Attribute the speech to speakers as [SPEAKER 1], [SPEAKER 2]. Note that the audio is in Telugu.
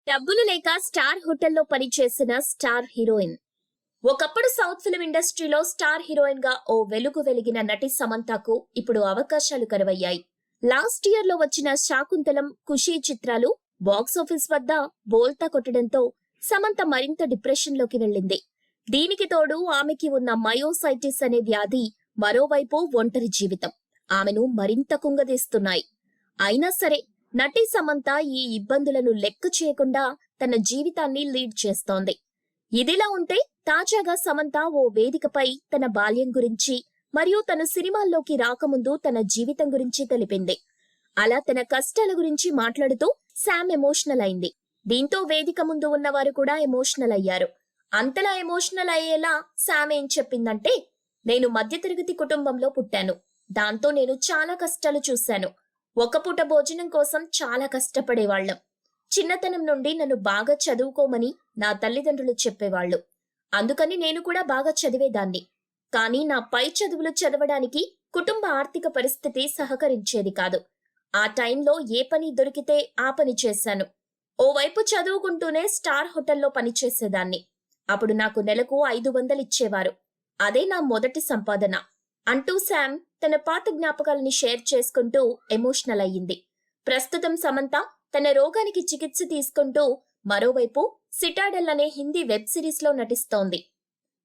[SPEAKER 1] డబ్బులు లేక స్టార్ హోటల్లో పనిచేసిన స్టార్ హీరోయిన్. ఒకప్పుడు సౌత్ ఫిల్మ్ ఇండస్ట్రీలో స్టార్ హీరోయిన్ గా ఓ వెలుగు వెలిగిన నటి సమంతకు ఇప్పుడు అవకాశాలు కరువయ్యాయి. లాస్ట్ ఇయర్ లో వచ్చిన శాకుంతలం, ఖుషీ చిత్రాలు బాక్సాఫీస్ వద్ద బోల్తా కొట్టడంతో సమంత మరింత డిప్రెషన్ లోకి వెళ్ళింది. దీనికి తోడు ఆమెకి ఉన్న మయోసైటిస్ అనే వ్యాధి, మరోవైపు ఒంటరి జీవితం ఆమెను మరింత కుంగదీస్తున్నాయి. అయినా సరే నటి సమంత ఈ ఇబ్బందులను లెక్క చేయకుండా తన జీవితాన్ని లీడ్ చేస్తోంది. ఇదిలా ఉంటే తాజాగా సమంత ఓ వేదికపై తన బాల్యం గురించి మరియు తన సినిమాల్లోకి రాకముందు తన జీవితం గురించి తెలిపింది. అలా తన కష్టాల గురించి మాట్లాడుతూ శామ్ ఎమోషనల్ అయింది. దీంతో వేదిక ముందు ఉన్నవారు కూడా ఎమోషనల్ అయ్యారు. అంతలా ఎమోషనల్ అయ్యేలా శామ్ ఏం చెప్పిందంటే, నేను మధ్యతరగతి కుటుంబంలో పుట్టాను. దాంతో నేను చాలా కష్టాలు చూశాను. ఒక పూట భోజనం కోసం చాలా కష్టపడేవాళ్లం. చిన్నతనం నుండి నన్ను బాగా చదువుకోమని నా తల్లిదండ్రులు చెప్పేవాళ్లు. అందుకని నేను కూడా బాగా చదివేదాన్ని. కానీ నా పై చదువులు చదవడానికి కుటుంబ ఆర్థిక పరిస్థితి సహకరించేది కాదు. ఆ టైంలో ఏ పని దొరికితే ఆ పని చేశాను. ఓవైపు చదువుకుంటూనే స్టార్ హోటల్లో పనిచేసేదాన్ని. అప్పుడు నాకు నెలకు 500 ఇచ్చేవారు. అదే నా మొదటి సంపాదన అంటూ శామ్ తన పాత జ్ఞాపకాలని షేర్ చేసుకుంటూ ఎమోషనల్ అయ్యింది. ప్రస్తుతం సమంత తన రోగానికి చికిత్స తీసుకుంటూ మరోవైపు సిటాడెల్ అనే హిందీ వెబ్ సిరీస్ లో నటిస్తోంది.